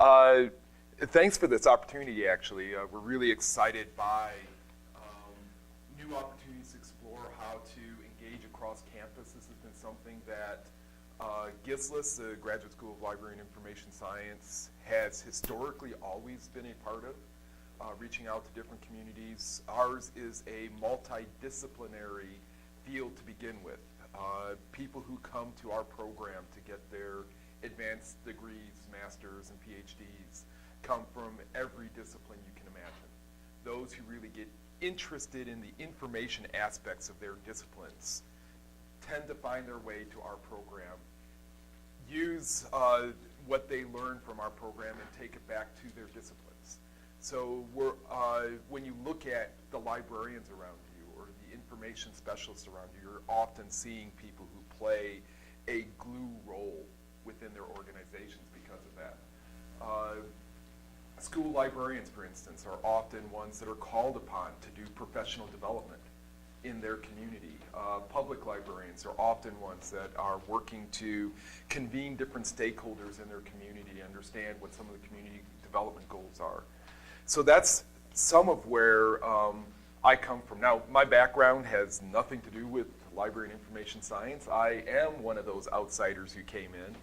Thanks for this opportunity, actually. We're really excited by new opportunities to explore how to engage across campus. This has been something that GSLIS, the Graduate School of Library and Information Science, has historically always been a part of, reaching out to different communities. Ours is a multidisciplinary field to begin with. People who come to our program to get their advanced degrees, masters, and PhDs come from every discipline you can imagine. Those who really get interested in the information aspects of their disciplines tend to find their way to our program, use what they learn from our program and take it back to their disciplines. So when you look at the librarians around you or the information specialists around you, you're often seeing people who play a glue role within their organizations because of that. School librarians, for instance, are often ones that are called upon to do professional development in their community. Public librarians are often ones that are working to convene different stakeholders in their community, understand what some of the community development goals are. So that's some of where I come from. Now, my background has nothing to do with library and information science. I am one of those outsiders who came in.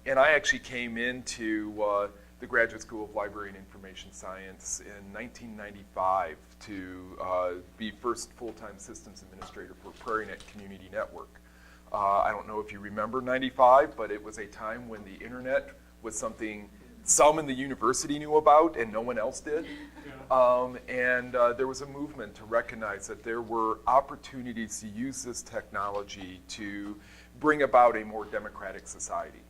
And I actually came into the Graduate School of Library and Information Science in 1995 to be first full-time systems administrator for PrairieNet Community Network. I don't know if you remember 95, but it was a time when the internet was something some in the university knew about and no one else did. And there was a movement to recognize that there were opportunities to use this technology to bring about a more democratic society.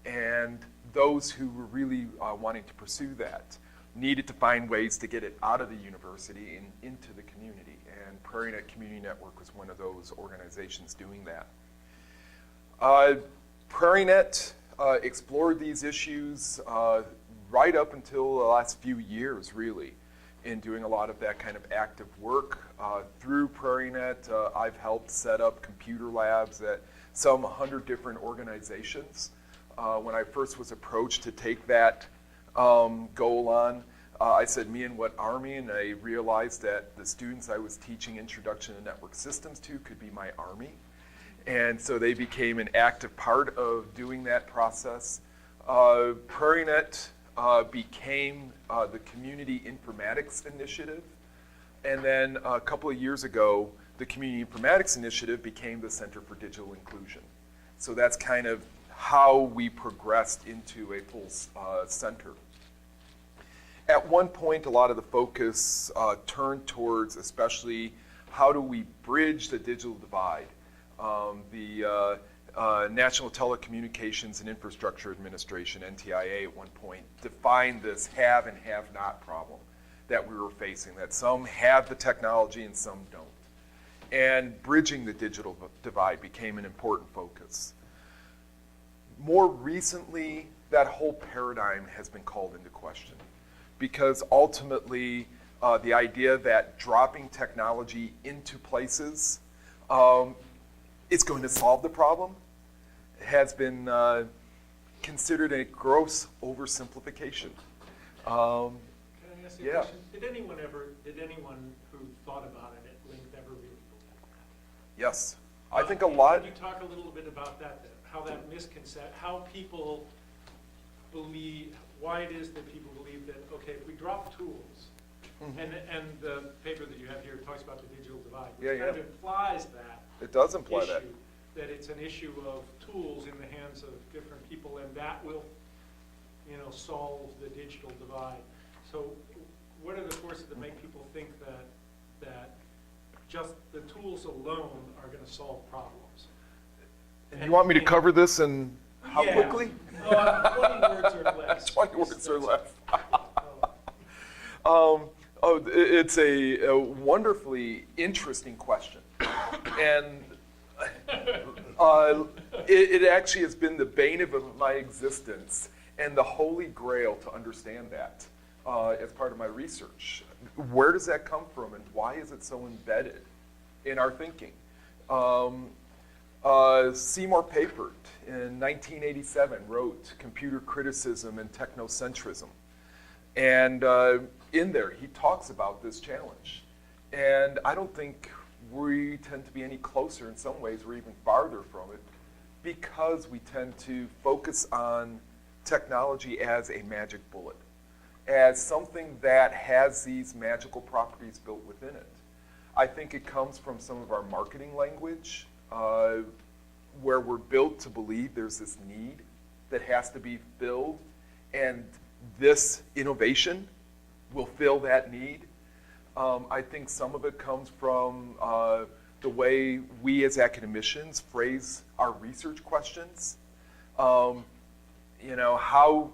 And those who were really wanting to pursue that needed to find ways to get it out of the university and into the community. And PrairieNet Community Network was one of those organizations doing that. PrairieNet explored these issues right up until the last few years, really, in doing a lot of that kind of active work. Through PrairieNet, I've helped set up computer labs at some 100 different organizations. When I first was approached to take that goal on, I said, me and what army? And I realized that the students I was teaching Introduction to Network Systems to could be my army. And so they became an active part of doing that process. PrairieNet became the Community Informatics Initiative. And then a couple of years ago, the Community Informatics Initiative became the Center for Digital Inclusion. So that's kind of how we progressed into a full center. At one point, a lot of the focus turned towards especially how do we bridge the digital divide. The National Telecommunications and Infrastructure Administration, NTIA, at one point defined this have and have not problem that we were facing, that some have the technology and some don't. And bridging the digital divide became an important focus. More recently, that whole paradigm has been called into question because ultimately the idea that dropping technology into places is going to solve the problem has been considered a gross oversimplification. Can I ask you a question? Did anyone who thought about it at length ever really believe that? Yes. I think a lot. Can you talk a little bit about that, how that misconception, how people believe, why it is that people believe that, okay, if we drop tools, and the paper that you have here talks about the digital divide, which kind of implies that. It does imply issue, that. That it's an issue of tools in the hands of different people, and that will, solve the digital divide. So, what are the forces that make people think that just the tools alone are going to solve problems? And you want me to cover this in how quickly? 20 words or less. 20 words or less. It's a wonderfully interesting question. And it actually has been the bane of my existence and the holy grail to understand that as part of my research. Where does that come from and why is it so embedded in our thinking? Seymour Papert in 1987 wrote Computer Criticism and Technocentrism. And in there, he talks about this challenge. And I don't think we tend to be any closer. In some ways, we're even farther from it because we tend to focus on technology as a magic bullet, as something that has these magical properties built within it. I think it comes from some of our marketing language, where we're built to believe there's this need that has to be filled, and this innovation will fill that need. I think some of it comes from the way we as academicians phrase our research questions. You know, how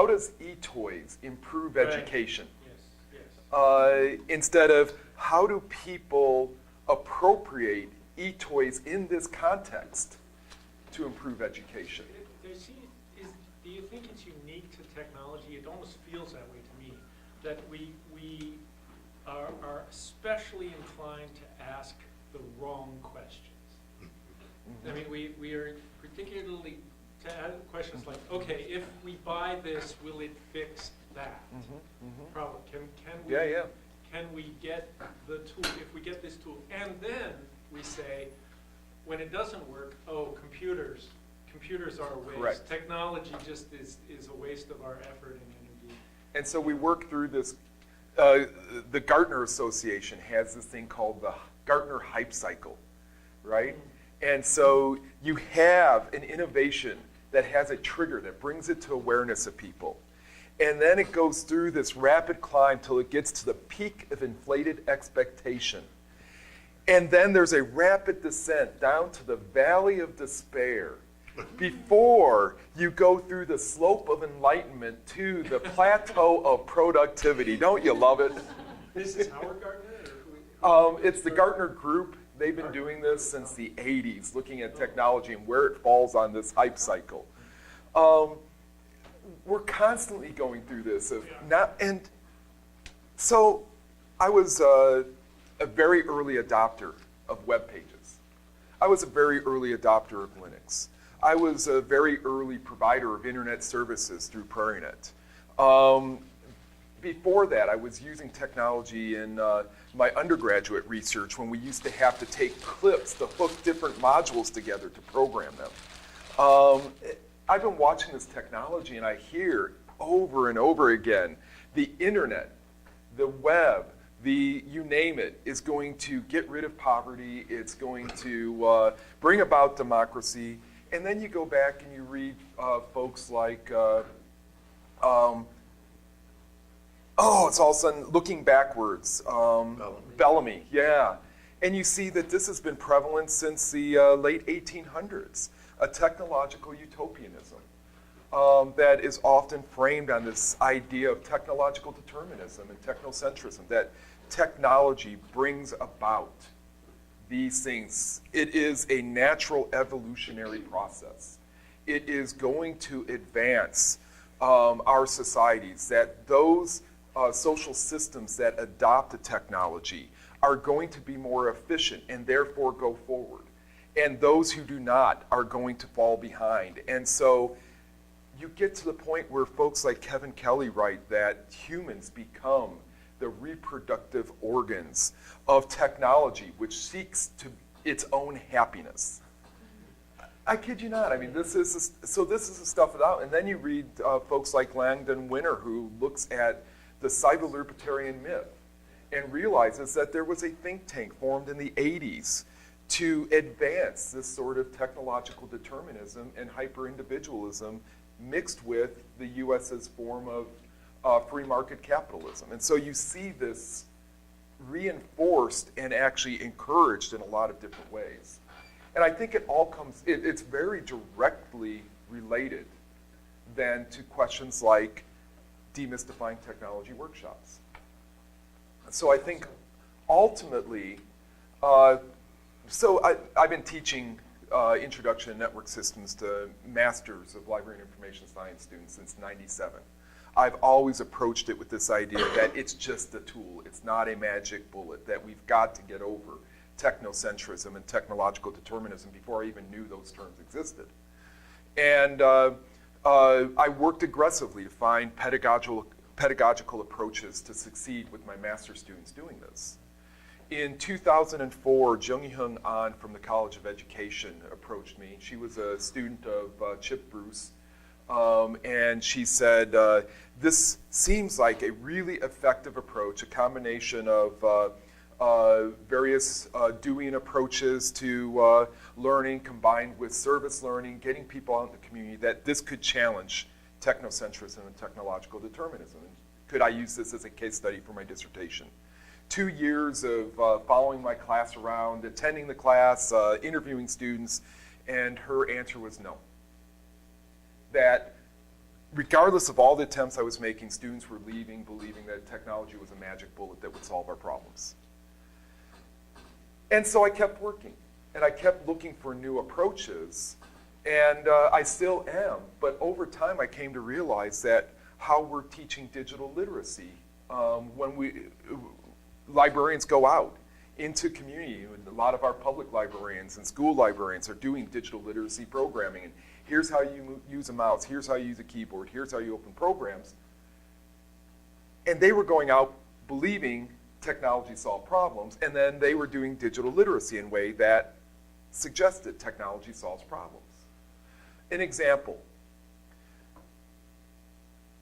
does e-toys improve education? Yes, yes. Instead of how do people appropriate e-toys in this context to improve education? Do you think it's unique to technology? It almost feels that way to me, that we are especially inclined to ask the wrong questions. I mean, we are particularly to ask questions like, okay, if we buy this, will it fix that problem? Can we get the tool, if we get this tool, and then we say, when it doesn't work, oh, computers are a waste. Correct. Technology just is a waste of our effort and energy. And so we work through this. The Gartner Association has this thing called the Gartner hype cycle, right? And so you have an innovation that has a trigger that brings it to awareness of people. And then it goes through this rapid climb till it gets to the peak of inflated expectation. And then there's a rapid descent down to the valley of despair before you go through the slope of enlightenment to the plateau of productivity. Don't you love it? This is Howard Gartner? It's the Gartner Group. They've been doing this since the 80s, looking at technology and where it falls on this hype cycle. We're constantly going through this. And so I was a very early adopter of web pages. I was a very early adopter of Linux. I was a very early provider of internet services through PrairieNet. Before that, I was using technology in my undergraduate research when we used to have to take clips to hook different modules together to program them. I've been watching this technology and I hear over and over again, the internet, the web, you name it, is going to get rid of poverty, it's going to bring about democracy. And then you go back and you read folks like, it's all of a sudden looking backwards. Bellamy, yeah. And you see that this has been prevalent since the late 1800s, a technological utopianism that is often framed on this idea of technological determinism and technocentrism, that technology brings about these things. It is a natural evolutionary process. It is going to advance our societies, that those social systems that adopt the technology are going to be more efficient and therefore go forward. And those who do not are going to fall behind. And so you get to the point where folks like Kevin Kelly write that humans become the reproductive organs of technology, which seeks to its own happiness. I kid you not. I mean, this is the stuff without. And then you read folks like Langdon Winter, who looks at the cyber-libertarian myth and realizes that there was a think tank formed in the 80s to advance this sort of technological determinism and hyper-individualism mixed with the US's form of free market capitalism. And so you see this reinforced and actually encouraged in a lot of different ways. And I think it all comes, it's very directly related then to questions like demystifying technology workshops. So I think ultimately, so I've been teaching Introduction to Network Systems to Masters of Library and Information Science students since '97. I've always approached it with this idea that it's just a tool. It's not a magic bullet, that we've got to get over technocentrism and technological determinism before I even knew those terms existed. And I worked aggressively to find pedagogical approaches to succeed with my master's students doing this. In 2004, Jung-Hyun Ahn from the College of Education approached me. She was a student of Chip Bruce, and she said, this seems like a really effective approach, a combination of various Deweyan approaches to learning combined with service learning, getting people out in the community, that this could challenge technocentrism and technological determinism. And could I use this as a case study for my dissertation? 2 years of following my class around, attending the class, interviewing students, and her answer was no. That regardless of all the attempts I was making, students were leaving believing that technology was a magic bullet that would solve our problems. And so I kept working, and I kept looking for new approaches, and I still am, but over time I came to realize that how we're teaching digital literacy when librarians go out into community, and a lot of our public librarians and school librarians are doing digital literacy programming, and here's how you use a mouse, here's how you use a keyboard, here's how you open programs. And they were going out believing technology solved problems, and then they were doing digital literacy in a way that suggested technology solves problems. An example,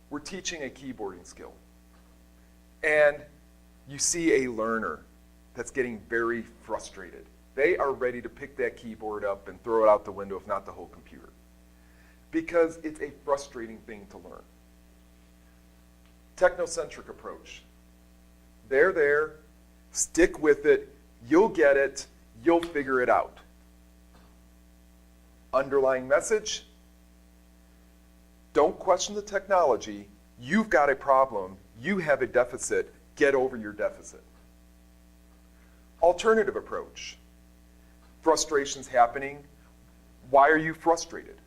we're teaching a keyboarding skill, and you see a learner that's getting very frustrated. They are ready to pick that keyboard up and throw it out the window, if not the whole computer, because it's a frustrating thing to learn. Technocentric approach. They're there, stick with it, you'll get it, you'll figure it out. Underlying message, don't question the technology, you've got a problem, you have a deficit, get over your deficit. Alternative approach, frustration's happening, why are you frustrated?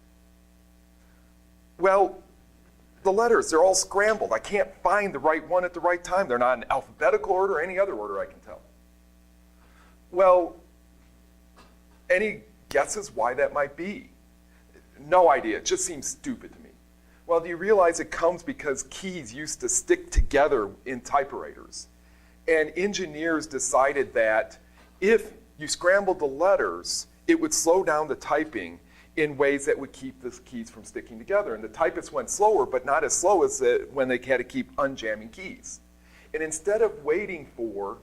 Well, the letters, they're all scrambled. I can't find the right one at the right time. They're not in alphabetical order or any other order I can tell. Well, any guesses why that might be? No idea, it just seems stupid to me. Well, do you realize it comes because keys used to stick together in typewriters? And engineers decided that if you scrambled the letters, it would slow down the typing in ways that would keep the keys from sticking together. And the typists went slower, but not as slow as when they had to keep unjamming keys. And instead of waiting for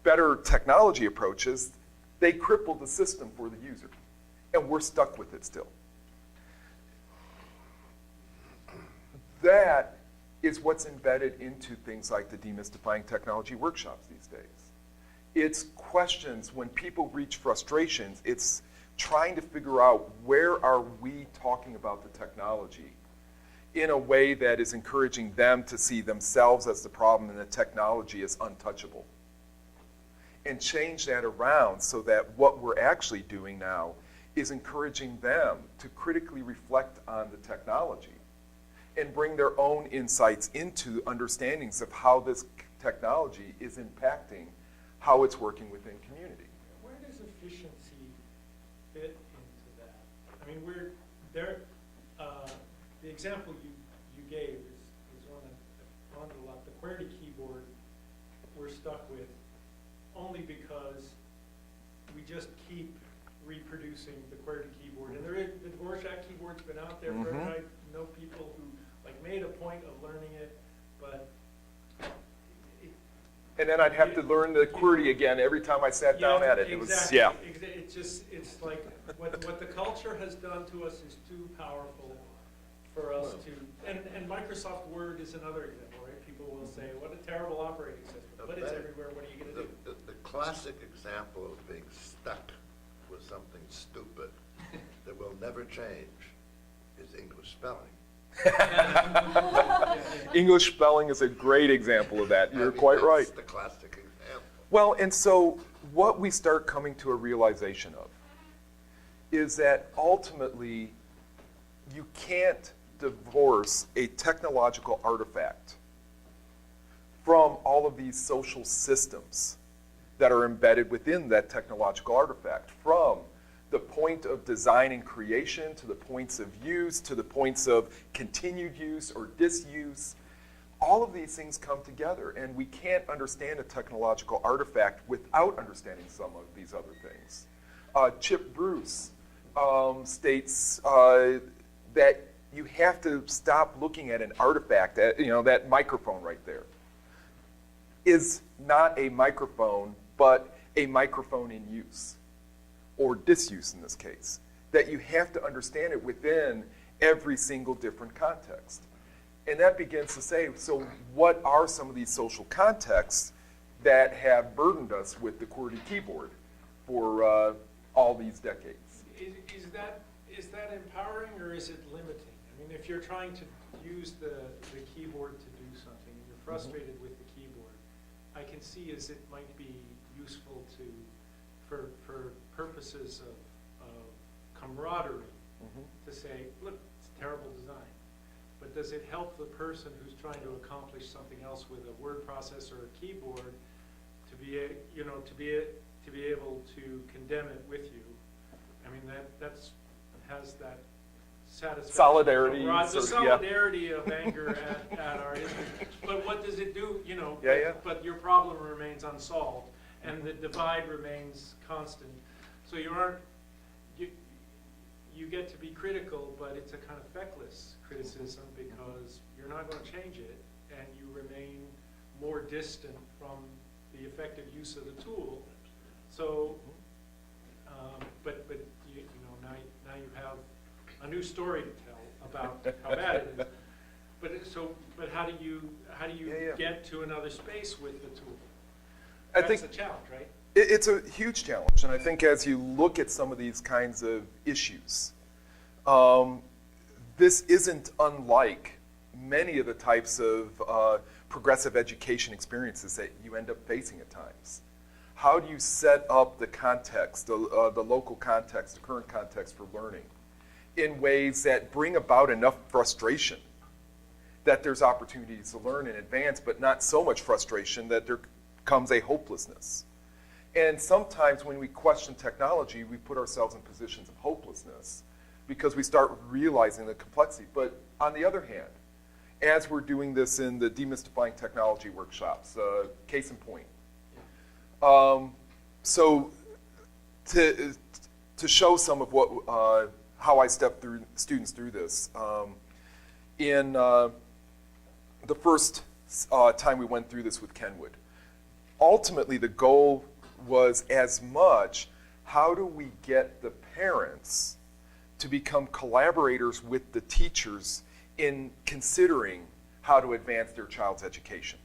better technology approaches, they crippled the system for the user. And we're stuck with it still. That is what's embedded into things like the Demystifying Technology workshops these days. It's questions, when people reach frustrations, it's trying to figure out where are we talking about the technology in a way that is encouraging them to see themselves as the problem and the technology is untouchable. And change that around so that what we're actually doing now is encouraging them to critically reflect on the technology and bring their own insights into understandings of how this technology is impacting how it's working within community. Where does efficiency fit into that? I mean, we're there. The example you gave is one that pondered a lot. The QWERTY keyboard we're stuck with only because we just keep reproducing the QWERTY keyboard. And the Dvorak keyboard's been out there forever. I know people who made a point of learning it, but and then I'd have to learn the QWERTY again every time I sat down at it. Exactly. It was, It's like what the culture has done to us is too powerful for us to, and Microsoft Word is another example, right? People will say, what a terrible operating system, but it's everywhere, what are you going to do? The classic example of being stuck with something stupid that will never change is English spelling. English spelling is a great example of that. You're quite right. That's the classic example. Well, and so what we start coming to a realization of is that ultimately you can't divorce a technological artifact from all of these social systems that are embedded within that technological artifact, from the point of design and creation to the points of use to the points of continued use or disuse. All of these things come together, and we can't understand a technological artifact without understanding some of these other things. Chip Bruce states that you have to stop looking at an artifact, that microphone right there is not a microphone, but a microphone in use, or disuse in this case. That you have to understand it within every single different context. And that begins to say, so what are some of these social contexts that have burdened us with the QWERTY keyboard for all these decades? Is that empowering, or is it limiting? I mean, if you're trying to use the keyboard to do something and you're frustrated with the keyboard, I can see as it might be useful for purposes of camaraderie to say, look, it's a terrible design. But does it help the person who's trying to accomplish something else with a word processor or a keyboard to be able to condemn it with you? I mean, that's has that satisfaction. Solidarity. The solidarity of anger at our issue. But what does it do? But your problem remains unsolved, and the divide remains constant. So you get to be critical, but it's a kind of feckless criticism because you're not going to change it, and you remain more distant from the effective use of the tool. So, but now you have a new story to tell about how bad it is. But how do you get to another space with the tool? That's a challenge, right? It's a huge challenge, and I think as you look at some of these kinds of issues, this isn't unlike many of the types of progressive education experiences that you end up facing at times. How do you set up the context, the local context, the current context for learning in ways that bring about enough frustration that there's opportunities to learn and advance, but not so much frustration that there comes a hopelessness? And sometimes when we question technology, we put ourselves in positions of hopelessness because we start realizing the complexity. But on the other hand, as we're doing this in the Demystifying Technology workshops, case in point. So to show some of how I step through students through this, in the first time we went through this with Kenwood, ultimately the goal was as much, how do we get the parents to become collaborators with the teachers in considering how to advance their child's education?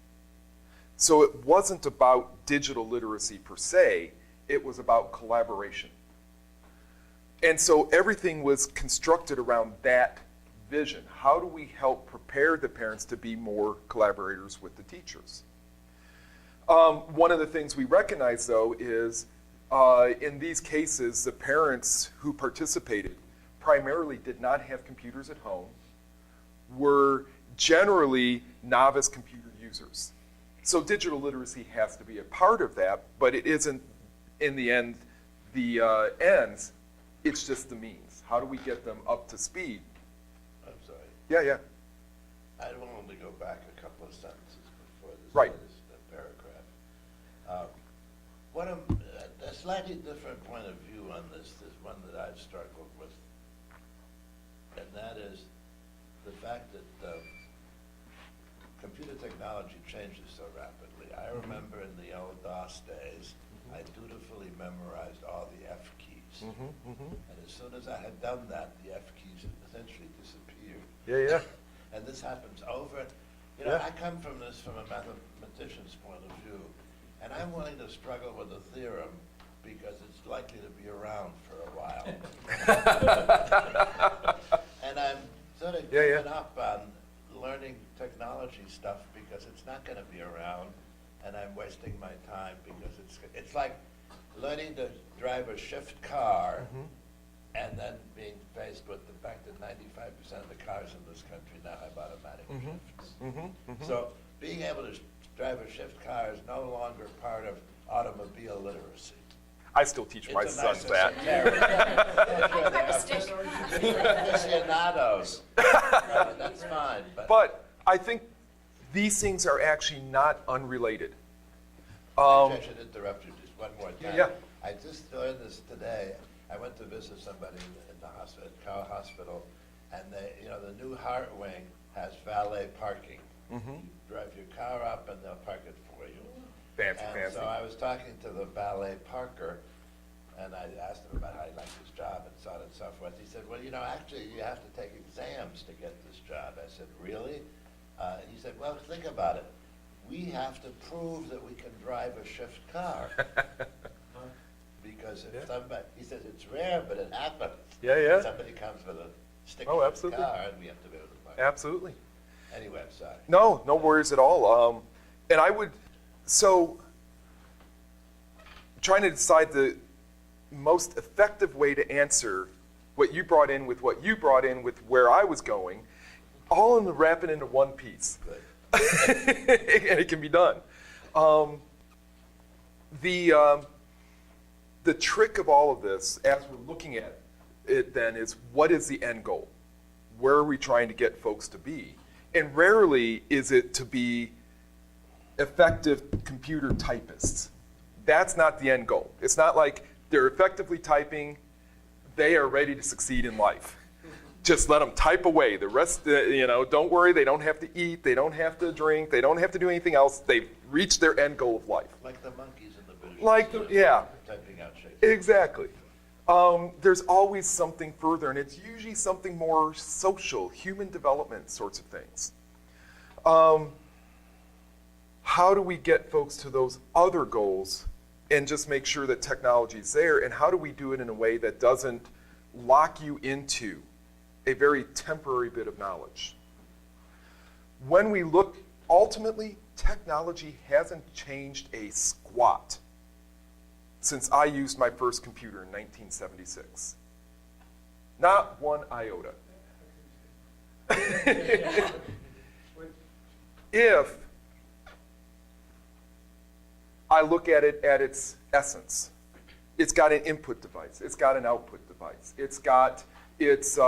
So it wasn't about digital literacy per se, it was about collaboration. And so everything was constructed around that vision. How do we help prepare the parents to be more collaborators with the teachers? One of the things we recognize, though, is in these cases, the parents who participated primarily did not have computers at home, were generally novice computer users. So digital literacy has to be a part of that, but it isn't, in the end, the ends, it's just the means. How do we get them up to speed? I'm sorry. Yeah. I wanted to go back a couple of sentences before this Right. paragraph. A slightly different point of view on this is one that I've struggled with, and that is the fact that computer technology changes so rapidly. I remember in the old DOS days, I dutifully memorized all the F keys. And as soon as I had done that, the F keys essentially disappeared. Yeah. And this happens over. I come from this from a mathematician's point of view, and I'm willing to struggle with a theorem because it's likely to be around for a while. And I'm sort of giving up on learning technology stuff because it's not going to be around, and I'm wasting my time because it's like learning to drive a shift car and then being faced with the fact that 95% of the cars in this country now have automatic shifts. So being able to drive a shift car is no longer part of automobile literacy. I still teach my It's a sons nice that. Aficionados. That's fine, But I think these things are actually not unrelated. I should interrupt you just one more time. Yeah. I just learned this today. I went to visit somebody in the hospital, Carl Hospital, and they, the new Heart Wing has valet parking. Mm-hmm. You drive your car up and they'll park it for you. Fancy, And fancy. so I was talking to the valet parker, and I asked him about how he liked his job and so on and so forth. He said, well, actually, you have to take exams to get this job. I said, really? He said, well, think about it. We have to prove that we can drive a shift car. Because if somebody, he says, it's rare, but it happens. Yeah. Somebody comes with a stick Oh, shift absolutely. car, and we have to be able to park. Absolutely. Anyway, I'm sorry. No worries at all. And I would, so trying to decide the most effective way to answer what you brought in with what you brought in with where I was going, all in the wrap it into one piece. Good. And it can be done. The trick of all of this, as we're looking at it then, is what is the end goal? Where are we trying to get folks to be? And rarely is it to be effective computer typists. That's not the end goal. It's not like they're effectively typing, they are ready to succeed in life. Just let them type away. The rest, don't worry, they don't have to eat, they don't have to drink, they don't have to do anything else. They've reached their end goal of life. Like the monkeys in the British. Typing out Shakespeare. Exactly. There's always something further, and it's usually something more social, human development sorts of things. How do we get folks to those other goals and just make sure that technology is there, and how do we do it in a way that doesn't lock you into a very temporary bit of knowledge? When we look, ultimately, technology hasn't changed a squat since I used my first computer in 1976. Not one iota. If I look at it at its essence, it's got an input device, it's got an output device, it's got its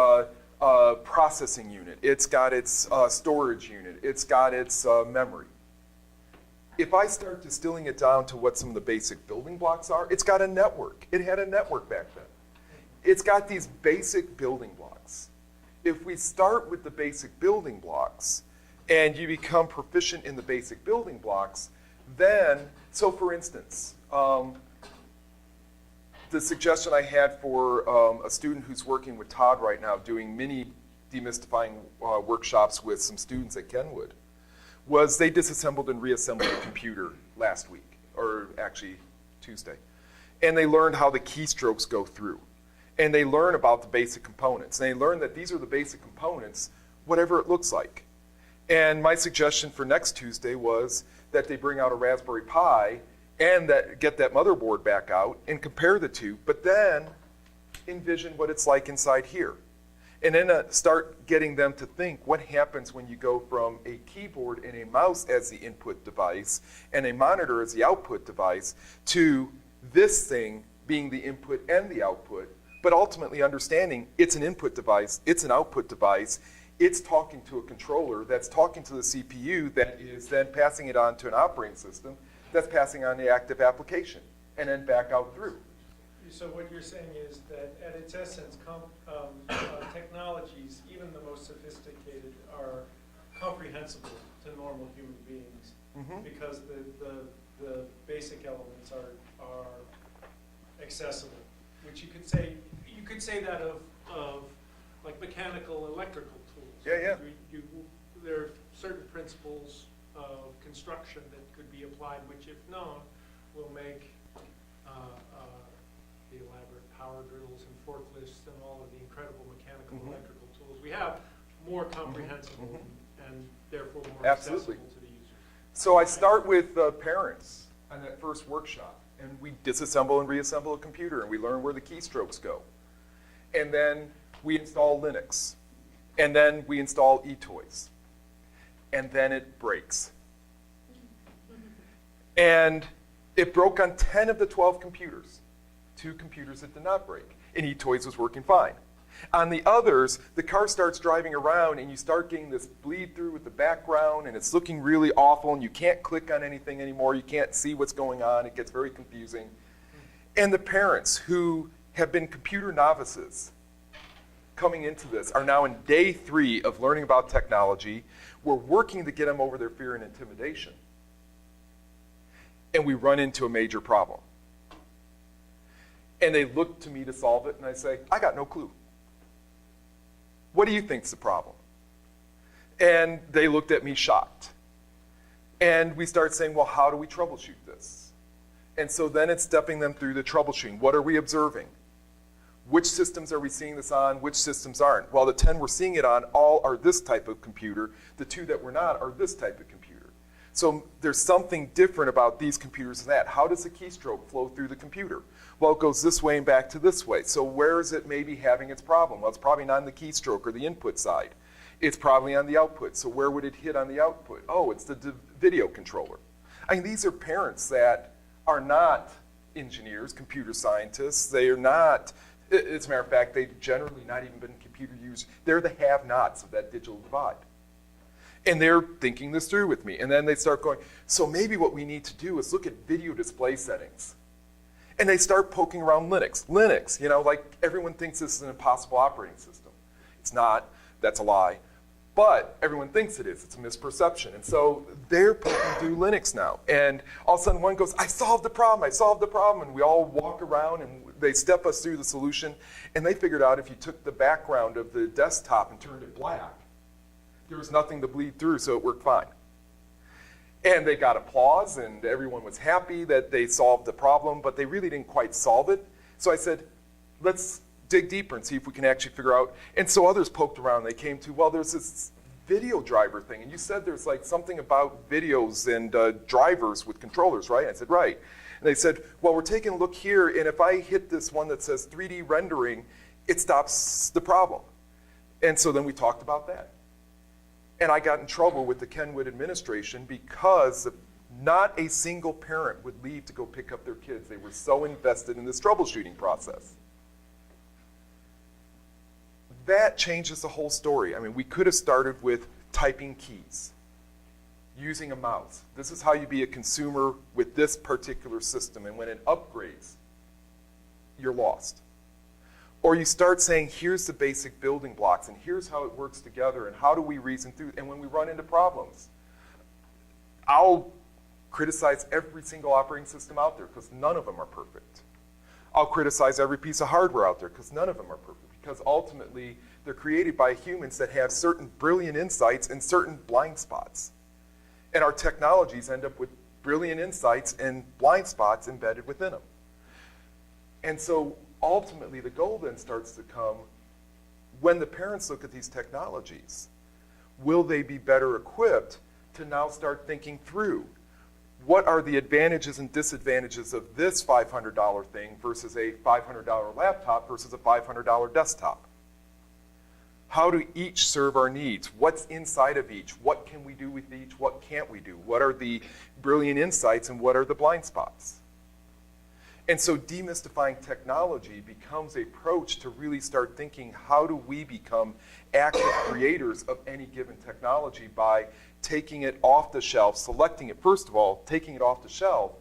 processing unit, it's got its storage unit, it's got its memory. If I start distilling it down to what some of the basic building blocks are, it's got a network. It had a network back then. It's got these basic building blocks. If we start with the basic building blocks and you become proficient in the basic building blocks, then, so for instance, the suggestion I had for a student who's working with Todd right now doing mini demystifying workshops with some students at Kenwood was they disassembled and reassembled a computer last week, or actually Tuesday. And they learned how the keystrokes go through. And they learn about the basic components. And they learn that these are the basic components, whatever it looks like. And my suggestion for next Tuesday was that they bring out a Raspberry Pi and get that motherboard back out and compare the two, but then envision what it's like inside here. And then start getting them to think what happens when you go from a keyboard and a mouse as the input device and a monitor as the output device to this thing being the input and the output, but ultimately understanding it's an input device, it's an output device, it's talking to a controller that's talking to the CPU that is then passing it on to an operating system that's passing on the active application and then back out through. So what you're saying is that at its essence, technologies, even the most sophisticated, are comprehensible to normal human beings because the basic elements are accessible. Which you could say that of like mechanical, electrical tools. Yeah. There are certain principles of construction that could be applied, which if known, will make the elaborate power drills and forklifts and all of the incredible mechanical electrical tools we have more comprehensible and therefore more Absolutely. accessible to the user. So I start with parents on that first workshop, and we disassemble and reassemble a computer, and we learn where the keystrokes go. And then we install Linux, and then we install eToys, and then it breaks. And it broke on 10 of the 12 computers. 2 computers it did not break, and eToys was working fine. On the others, the car starts driving around and you start getting this bleed through with the background and it's looking really awful and you can't click on anything anymore, you can't see what's going on, it gets very confusing. And the parents who have been computer novices coming into this are now in day 3 of learning about technology. We're working to get them over their fear and intimidation. And we run into a major problem. And they look to me to solve it and I say, I got no clue. What do you think's the problem? And they looked at me shocked. And we start saying, well, how do we troubleshoot this? And so then it's stepping them through the troubleshooting. What are we observing? Which systems are we seeing this on? Which systems aren't? Well, the 10 we're seeing it on all are this type of computer. The 2 that we're not are this type of computer. So there's something different about these computers than that. How does the keystroke flow through the computer? Well, it goes this way and back to this way. So where is it maybe having its problem? Well, it's probably not on the keystroke or the input side. It's probably on the output. So where would it hit on the output? Oh, it's the video controller. I mean, these are parents that are not engineers, computer scientists. They are not, as a matter of fact, they've generally not even been computer users. They're the have-nots of that digital divide. And they're thinking this through with me. And then they start going, so maybe what we need to do is look at video display settings. And they start poking around Linux. Linux, you know, like everyone thinks this is an impossible operating system. It's not, that's a lie. But everyone thinks it is, it's a misperception. And so they're poking through Linux now. And all of a sudden one goes, I solved the problem, I solved the problem. And we all walk around and they step us through the solution. And they figured out if you took the background of the desktop and turned it black, there was nothing to bleed through, so it worked fine. And they got applause, and everyone was happy that they solved the problem, but they really didn't quite solve it. So I said, let's dig deeper and see if we can actually figure out. And so others poked around. They came to, well, there's this video driver thing, and you said there's like something about videos and drivers with controllers, right? I said, right. And they said, well, we're taking a look here, and if I hit this one that says 3D rendering, it stops the problem. And so then we talked about that. And I got in trouble with the Kenwood administration because not a single parent would leave to go pick up their kids. They were so invested in this troubleshooting process. That changes the whole story. I mean, we could have started with typing keys, using a mouse. This is how you be a consumer with this particular system. And when it upgrades, you're lost. Or you start saying, here's the basic building blocks, and here's how it works together, and how do we reason through, and when we run into problems, I'll criticize every single operating system out there, because none of them are perfect. I'll criticize every piece of hardware out there, because none of them are perfect, because ultimately, they're created by humans that have certain brilliant insights and certain blind spots. And our technologies end up with brilliant insights and blind spots embedded within them. And so, ultimately, the goal then starts to come when the parents look at these technologies. Will they be better equipped to now start thinking through what are the advantages and disadvantages of this $500 thing versus a $500 laptop versus a $500 desktop? How do each serve our needs? What's inside of each? What can we do with each? What can't we do? What are the brilliant insights and what are the blind spots? And so demystifying technology becomes an approach to really start thinking, how do we become active creators of any given technology by taking it off the shelf, selecting it, first of all, taking it off the shelf,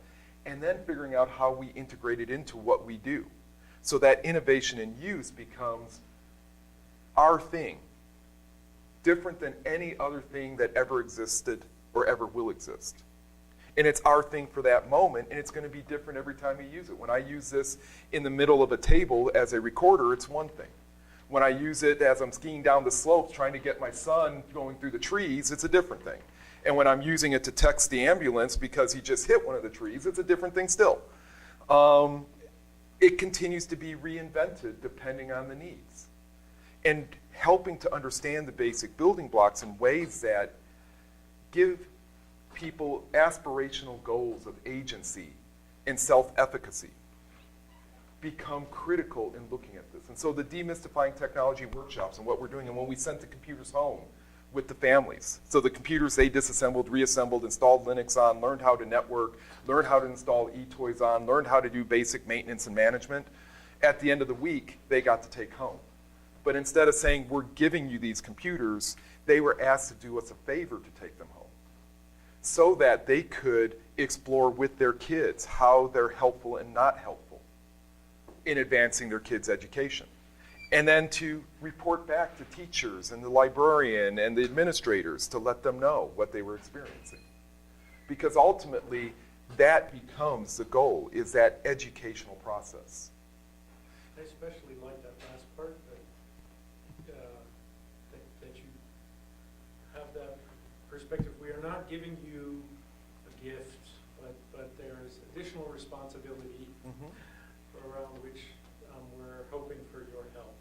and then figuring out how we integrate it into what we do. So that innovation and use becomes our thing, different than any other thing that ever existed or ever will exist. And it's our thing for that moment, and it's going to be different every time you use it. When I use this in the middle of a table as a recorder, it's one thing. When I use it as I'm skiing down the slopes trying to get my son going through the trees, it's a different thing. And when I'm using it to text the ambulance because he just hit one of the trees, it's a different thing still. It continues to be reinvented depending on the needs. And helping to understand the basic building blocks in ways that give people aspirational goals of agency and self-efficacy become critical in looking at this. And so the demystifying technology workshops and what we're doing, and when we sent the computers home, with the families. So the computers they disassembled, reassembled, installed Linux on, learned how to network, learned how to install eToys on, learned how to do basic maintenance and management. At the end of the week, they got to take home. But instead of saying, we're giving you these computers, they were asked to do us a favor to take them home so that they could explore with their kids how they're helpful and not helpful in advancing their kids' education. And then to report back to teachers and the librarian and the administrators to let them know what they were experiencing. Because ultimately, that becomes the goal, is that educational process. I especially like that last part, that you have that perspective. We are not giving you a gift, but there is additional responsibility around which we're hoping for your help.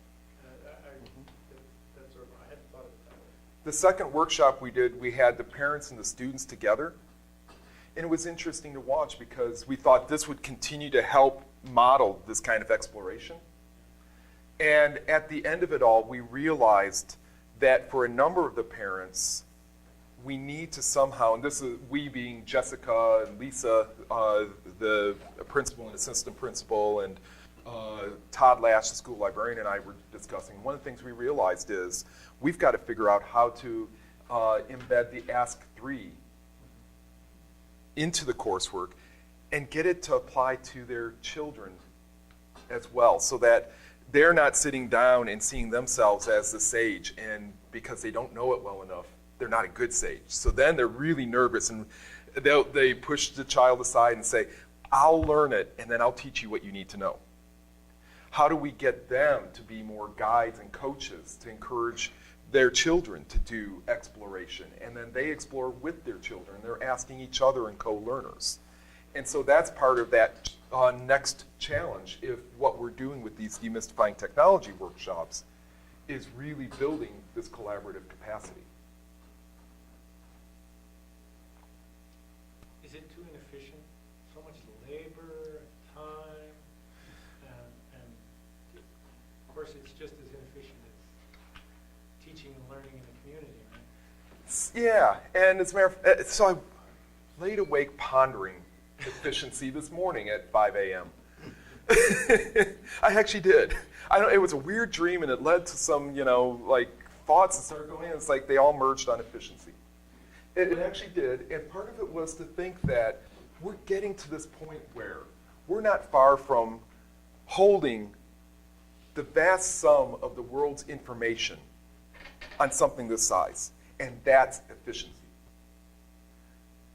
That's sort of, I hadn't thought of it that way. The second workshop we did, we had the parents and the students together. And it was interesting to watch because we thought this would continue to help model this kind of exploration. And at the end of it all, we realized that for a number of the parents, we need to somehow, and this is we being Jessica and Lisa, the principal and assistant principal, and Todd Lash, the school librarian, and I were discussing. One of the things we realized is we've got to figure out how to embed the Ask 3 into the coursework and get it to apply to their children as well, so that they're not sitting down and seeing themselves as the sage, and because they don't know it well enough, they're not a good sage. So then they're really nervous, and they push the child aside and say, I'll learn it, and then I'll teach you what you need to know. How do we get them to be more guides and coaches to encourage their children to do exploration? And then they explore with their children. They're asking each other and co-learners. And so that's part of that next challenge, if what we're doing with these demystifying technology workshops is really building this collaborative capacity. Is it too inefficient? So much labor, time, and of course it's just as inefficient as teaching and learning in the community, right? Yeah, and as a matter of so I laid awake pondering efficiency this morning at 5 a.m. I actually did. It was a weird dream, and it led to some, like thoughts that started going in. It's like they all merged on efficiency. It actually did, and part of it was to think that we're getting to this point where we're not far from holding the vast sum of the world's information on something this size, and that's efficiency.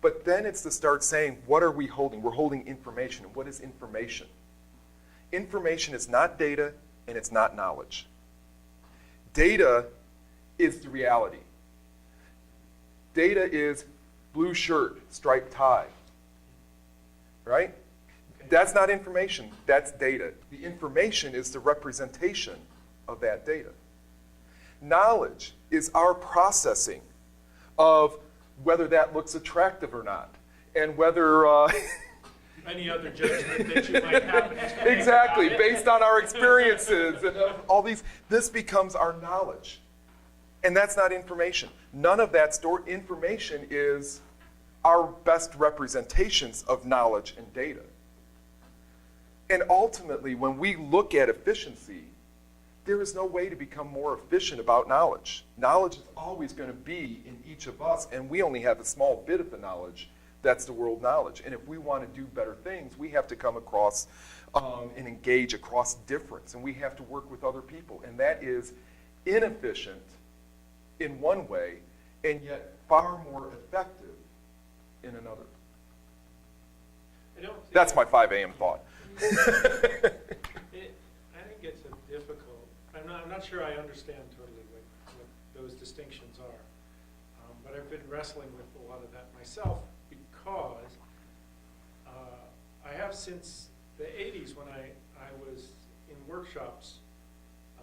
But then it's to start saying, what are we holding? We're holding information. And what is information? Information is not data, and it's not knowledge. Data is the reality. Data is blue shirt, striped tie, right? That's not information, that's data. The information is the representation of that data. Knowledge is our processing of whether that looks attractive or not, and whether Any other judgment that you might have. exactly, based on our experiences and all these, this becomes our knowledge. And that's not information. None of that stored information is our best representations of knowledge and data. And ultimately, when we look at efficiency, there is no way to become more efficient about knowledge. Knowledge is always going to be in each of us, and we only have a small bit of the knowledge. That's the world knowledge. And if we want to do better things, we have to come across and engage across difference, and we have to work with other people. And that is inefficient in one way, and yet far more effective in another. That's my 5 a.m. thought. I think it's a difficult. I'm not sure I understand totally what those distinctions are, but I've been wrestling with a lot of that myself because I have since the 80s when I was in workshops.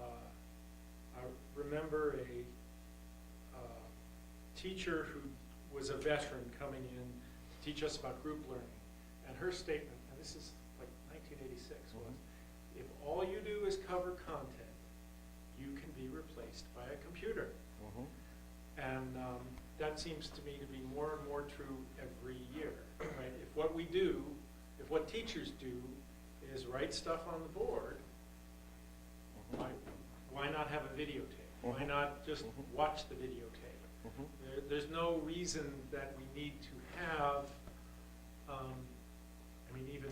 I remember a teacher who was a veteran coming in to teach us about group learning, and her statement, and this is like 1986, was, if all you do is cover content, you can be replaced by a computer. And that seems to me to be more and more true every year, right? If what we do, if what teachers do is write stuff on the board, why not have a videotape? Why not just watch the videotape? There's no reason that we need to have, I mean, even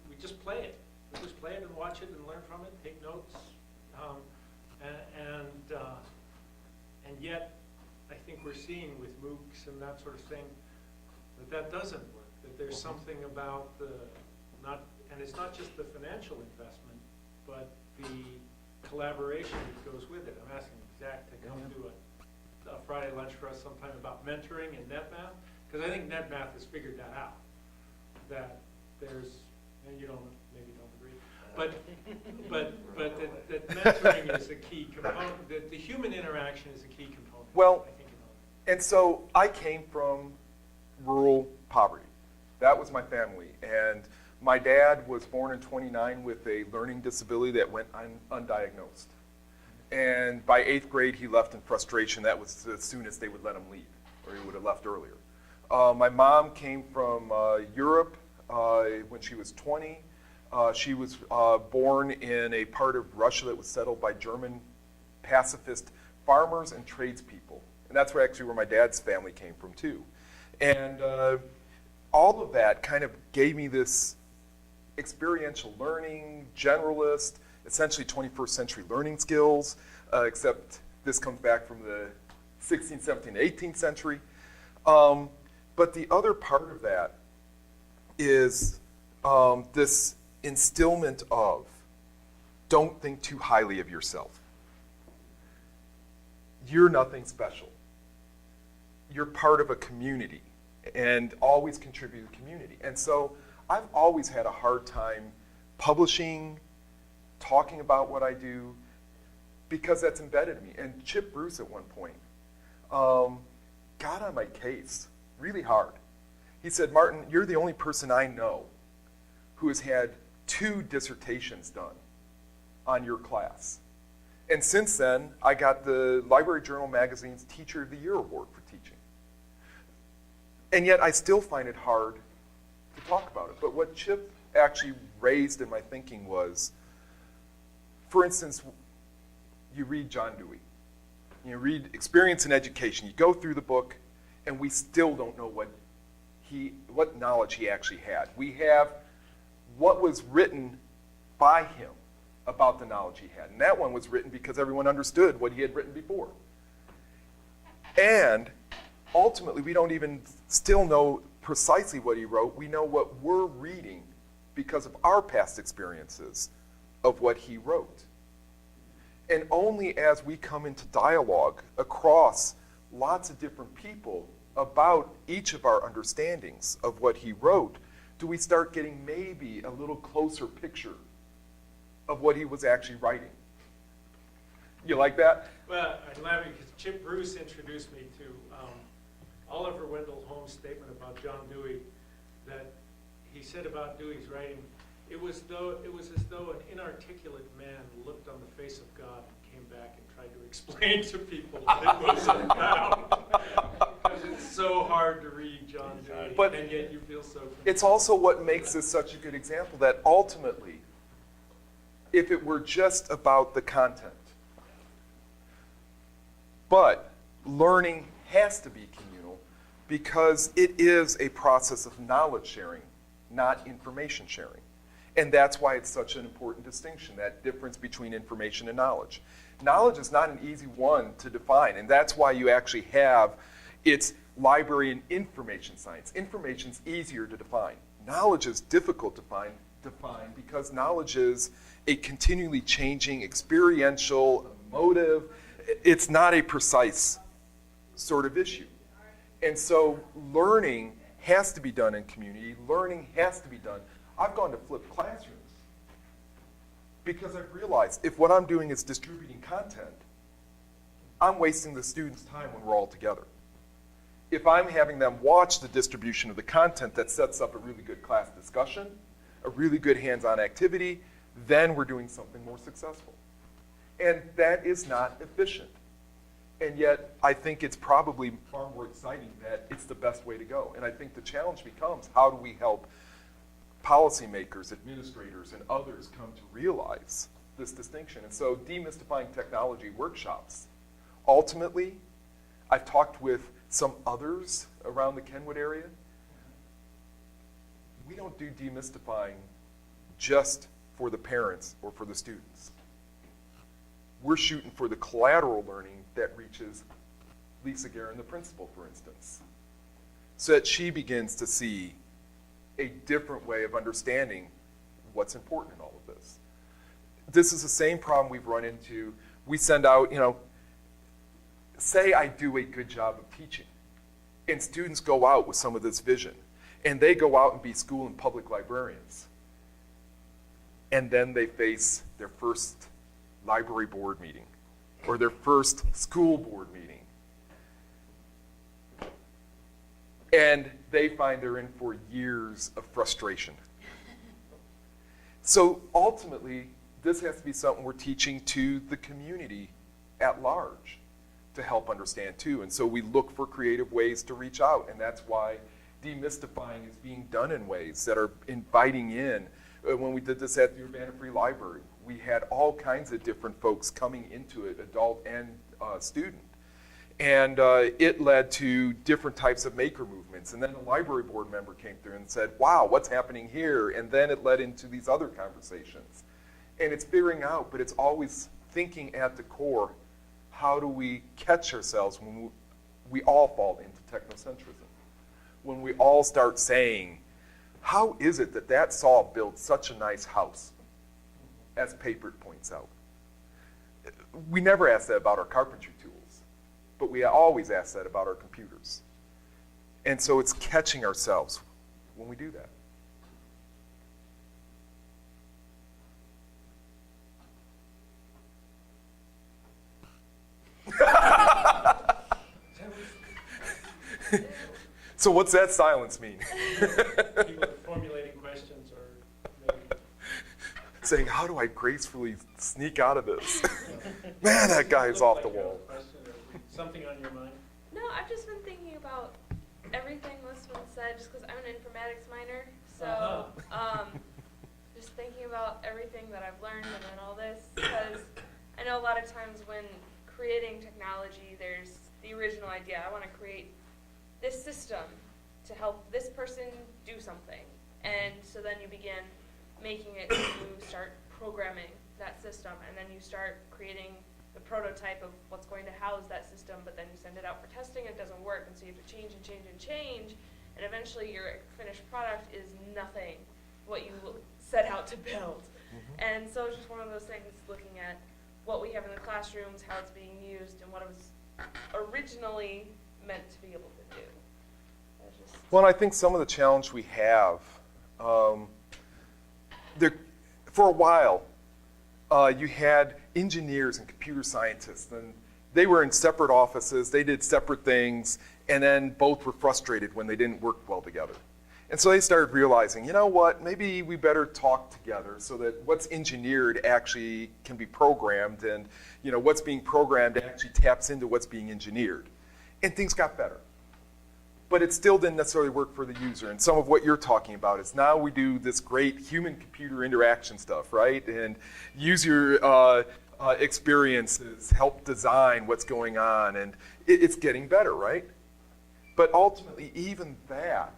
we just play it. We just play it and watch it and learn from it, take notes. And yet, I think we're seeing with MOOCs and that sort of thing that doesn't work, that there's something about the, and it's not just the financial investment, but the collaboration that goes with it. I'm asking Zach to come do a Friday lunch for us sometime about mentoring and NetMath, because I think NetMath has figured that out, that there's, and you don't, maybe you don't agree, but that mentoring is a key component, that the human interaction is a key component. Well, I think, and so I came from rural poverty. That was my family. And my dad was born in '29 with a learning disability that went undiagnosed. And by 8th grade, he left in frustration. That was as soon as they would let him leave, or he would have left earlier. My mom came from Europe when she was 20. She was born in a part of Russia that was settled by German pacifist farmers and tradespeople. And that's actually where my dad's family came from too. And all of that kind of gave me this experiential learning, generalist, essentially 21st century learning skills, except this comes back from the 16th, 17th, 18th century. But the other part of that is this instillment of don't think too highly of yourself. You're nothing special. You're part of a community and always contribute to the community. And so I've always had a hard time publishing, talking about what I do, because that's embedded in me. And Chip Bruce at one point got on my case really hard. He said, Martin, you're the only person I know who has had 2 dissertations done on your class. And since then, I got the Library Journal magazine's Teacher of the Year award for teaching. And yet I still find it hard to talk about it. But what Chip actually raised in my thinking was, for instance, you read John Dewey. You read Experience in Education. You go through the book, and we still don't know what knowledge he actually had. We have what was written by him about the knowledge he had. And that one was written because everyone understood what he had written before. And ultimately, we don't even still know precisely what he wrote. We know what we're reading because of our past experiences of what he wrote. And only as we come into dialogue across lots of different people about each of our understandings of what he wrote do we start getting maybe a little closer picture of what he was actually writing. You like that? Well, I'm laughing because Chip Bruce introduced me to Oliver Wendell Holmes' statement about John Dewey, that he said about Dewey's writing, it was as though an inarticulate man looked on the face of God and came back and tried to explain to people what it was about. Because it's so hard to read John Dewey, but and yet you feel so familiar. It's also what makes this such a good example, that ultimately, if it were just about the content, but learning has to be communal because it is a process of knowledge sharing, not information sharing. And that's why it's such an important distinction, that difference between information and knowledge. Knowledge is not an easy one to define, and that's why you actually have its library and information science. Information's easier to define. Knowledge is difficult to define because knowledge is a continually changing, experiential, emotive. It's not a precise sort of issue. And so learning has to be done in community. Learning has to be done. I've gone to flipped classrooms because I've realized if what I'm doing is distributing content, I'm wasting the students' time when we're all together. If I'm having them watch the distribution of the content that sets up a really good class discussion, a really good hands-on activity, then we're doing something more successful. And that is not efficient. And yet, I think it's probably far more exciting that it's the best way to go. And I think the challenge becomes, how do we help policymakers, administrators, and others come to realize this distinction? And so demystifying technology workshops. Ultimately, I've talked with some others around the Kenwood area. We don't do demystifying just for the parents or for the students. We're shooting for the collateral learning that reaches Lisa Guerin, the principal, for instance, so that she begins to see a different way of understanding what's important in all of this. This is the same problem we've run into. We send out, say I do a good job of teaching, and students go out with some of this vision, and they go out and be school and public librarians, and then they face their first library board meeting or their first school board meeting, and they find they're in for years of frustration. So ultimately, this has to be something we're teaching to the community at large to help understand too. And so we look for creative ways to reach out, and that's why demystifying is being done in ways that are inviting in. When we did this at the Urbana Free Library, we had all kinds of different folks coming into it, adult and student. And it led to different types of maker movements. And then a library board member came through and said, wow, what's happening here? And then it led into these other conversations. And it's figuring out, but it's always thinking at the core, how do we catch ourselves when we all fall into technocentrism? When we all start saying, how is it that that saw built such a nice house, as Papert points out? We never ask that about our carpentry tools, but we always ask that about our computers. And so it's catching ourselves when we do that. So what's that silence mean? People are formulating questions or maybe saying, how do I gracefully sneak out of this? Man, that guy is off the wall. Something on your mind? No, I've just been thinking about everything this one said, just because I'm an informatics minor. So just thinking about everything that I've learned and then all this, because I know a lot of times when creating technology, there's the original idea. I want to create this system to help this person do something. And so then you begin making it, you start programming that system, and then you start creating the prototype of what's going to house that system, but then you send it out for testing, it doesn't work, and so you have to change and change and change, and eventually your finished product is nothing what you set out to build. And so it's just one of those things, looking at what we have in the classrooms, how it's being used, and what it was originally meant to be able to do. Well, I think some of the challenge we have, for a while, you had engineers and computer scientists, and they were in separate offices, they did separate things, and then both were frustrated when they didn't work well together. And so they started realizing, you know what, maybe we better talk together so that what's engineered actually can be programmed, and what's being programmed actually taps into what's being engineered. And things got better. But it still didn't necessarily work for the user. And some of what you're talking about is now we do this great human-computer interaction stuff, right? And user experiences help design what's going on, and it's getting better, right? But ultimately, even that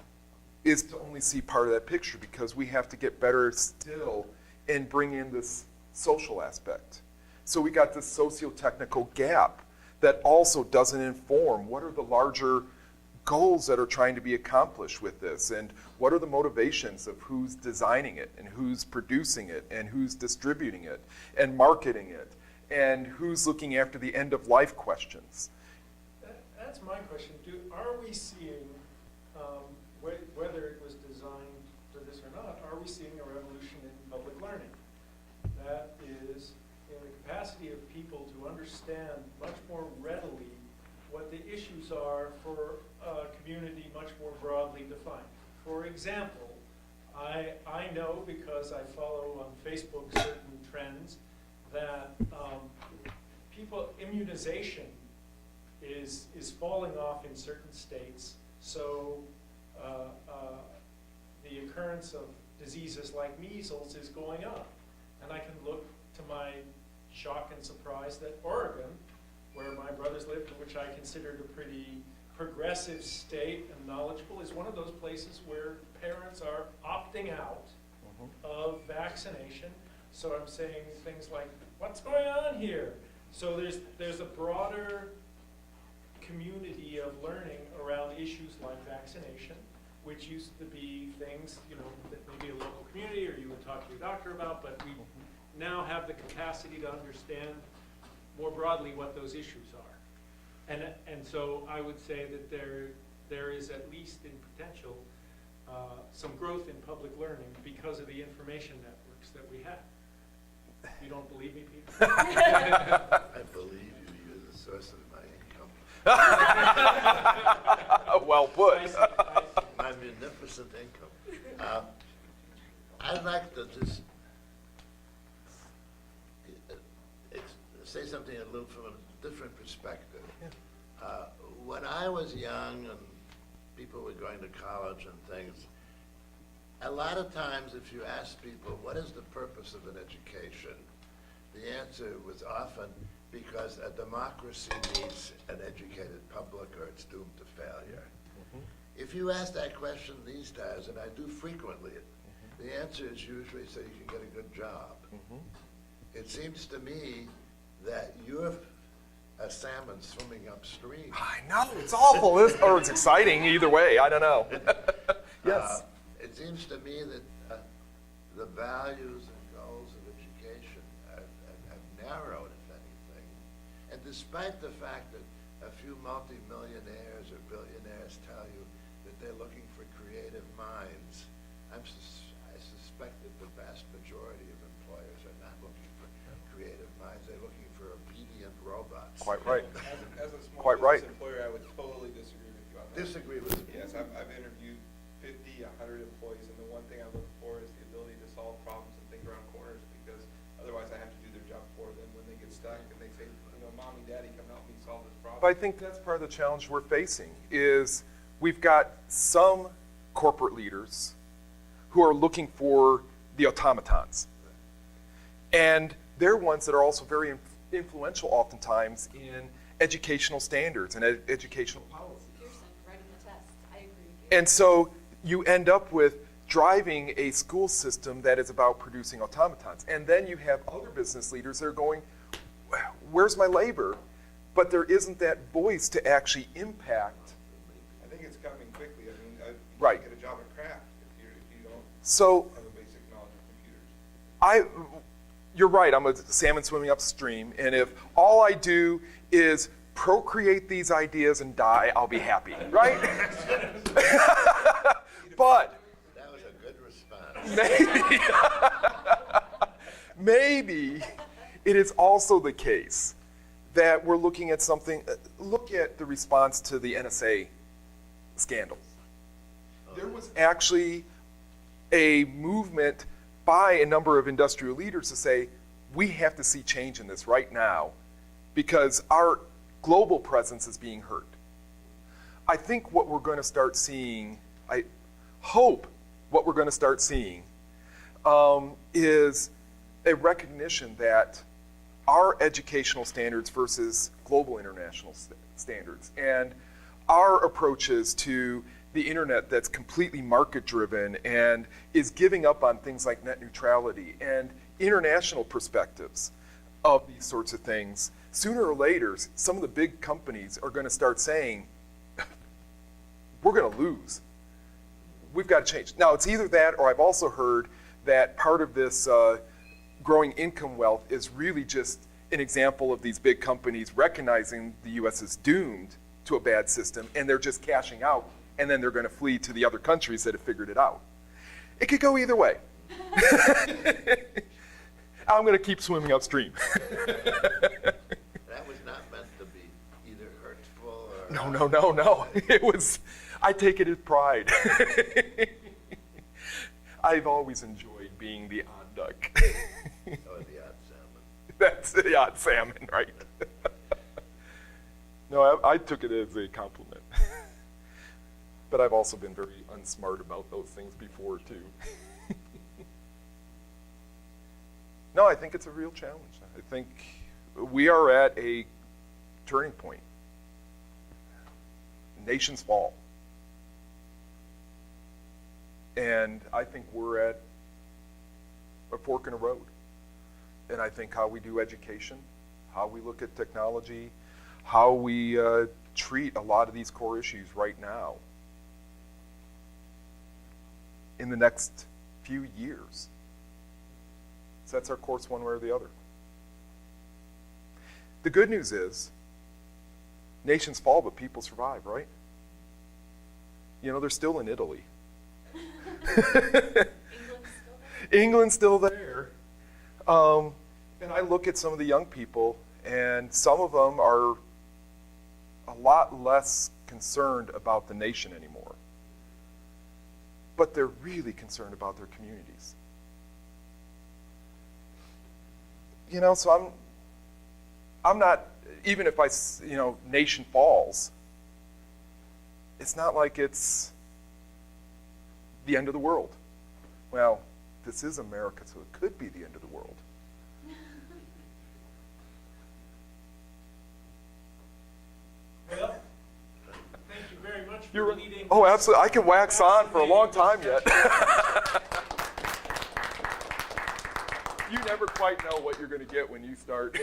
is to only see part of that picture, because we have to get better still and bring in this social aspect. So we got this socio-technical gap that also doesn't inform what are the larger goals that are trying to be accomplished with this, and what are the motivations of who's designing it, and who's producing it, and who's distributing it, and marketing it, and who's looking after the end-of-life questions. That's my question. Are we seeing, whether it was designed for this or not, are we seeing a revolution in public learning? That is, in the capacity of people to understand much more readily what the issues are for a community much more broadly defined. For example, I know, because I follow on Facebook certain trends, that immunization is falling off in certain states. So the occurrence of diseases like measles is going up. And I can look to my shock and surprise that Oregon, where my brothers lived, which I considered a pretty progressive state and knowledgeable, is one of those places where parents are opting out of vaccination. So I'm saying things like, what's going on here? So there's a broader community of learning around issues like vaccination, which used to be things, you know, that maybe a local community or you would talk to your doctor about, but we now have the capacity to understand more broadly what those issues are. And so I would say that there is, at least in potential, some growth in public learning because of the information networks that we have. You don't believe me, Peter? I believe you. You're the source of my income. Well put. I see. My munificent income. I'd like to just say something a little from a different perspective. When I was young and people were going to college and things, a lot of times if you ask people, what is the purpose of an education? The answer was often because a democracy needs an educated public or it's doomed to failure. If you ask that question these days, and I do frequently, the answer is usually so you can get a good job. It seems to me that you're a salmon swimming upstream. I know, it's awful, or it's exciting, either way, I don't know. Yes. It seems to me that the values and goals of education have narrowed, if anything. And despite the fact that a few multimillionaires or billionaires tell you that they're looking for creative minds, I suspect that the vast majority of employers are not looking for creative minds. They're looking for obedient robots. Quite right. As a small Quite right. business employer, I would totally disagree with you on that. Disagree with you. Yes, I've interviewed 50, 100 employees, and the one thing I look for is the ability to solve problems and think around corners, because otherwise I have to do their job for them when they get stuck and they say, you know, Mommy, Daddy, come help me solve this problem. But I think that's part of the challenge we're facing, is we've got some corporate leaders who are looking for the automatons. And they're ones that are also very influential oftentimes in educational standards and educational policy. Pearson, writing the test. I agree. And so you end up with driving a school system that is about producing automatons. And then you have other business leaders that are going, where's my labor? But there isn't that voice to actually impact. I think it's coming quickly. I mean, you Right. can't get a job at craft if you don't So have a basic knowledge of computers. you're right, I'm a salmon swimming upstream, and if all I do is procreate these ideas and die, I'll be happy, right? But That was a good response. maybe it is also the case that we're looking at something, look at the response to the NSA scandal. There was actually a movement by a number of industrial leaders to say, we have to see change in this right now because our global presence is being hurt. I think what we're going to start seeing, I hope what we're going to start seeing is a recognition that our educational standards versus global international standards and our approaches to the internet that's completely market-driven and is giving up on things like net neutrality and international perspectives of these sorts of things, sooner or later, some of the big companies are going to start saying, we're going to lose. We've got to change. Now, it's either that or I've also heard that part of this growing income wealth is really just an example of these big companies recognizing the U.S. is doomed to a bad system and they're just cashing out and then they're going to flee to the other countries that have figured it out. It could go either way. I'm going to keep swimming upstream. That was not meant to be either hurtful or... No. It was, I take it as pride. I've always enjoyed being the odd duck. Or the odd salmon. That's the odd salmon, right? No, I took it as a compliment. But I've also been very unsmart about those things before, too. No, I think it's a real challenge. I think we are at a turning point. Nations fall. And I think we're at a fork in the road. And I think how we do education, how we look at technology, how we treat a lot of these core issues right now in the next few years sets our course one way or the other. The good news is, nations fall, but people survive, right? You know, they're still in Italy. England's still there. And I look at some of the young people, and some of them are a lot less concerned about the nation anymore. But they're really concerned about their communities. You know, so I'm not, even if nation falls, it's not like it's the end of the world. Well, this is America, so it could be the end of the world. Well, thank you very much for You're leading. Oh, absolutely. I can wax on for a long time yet. You never quite know what you're going to get when you start.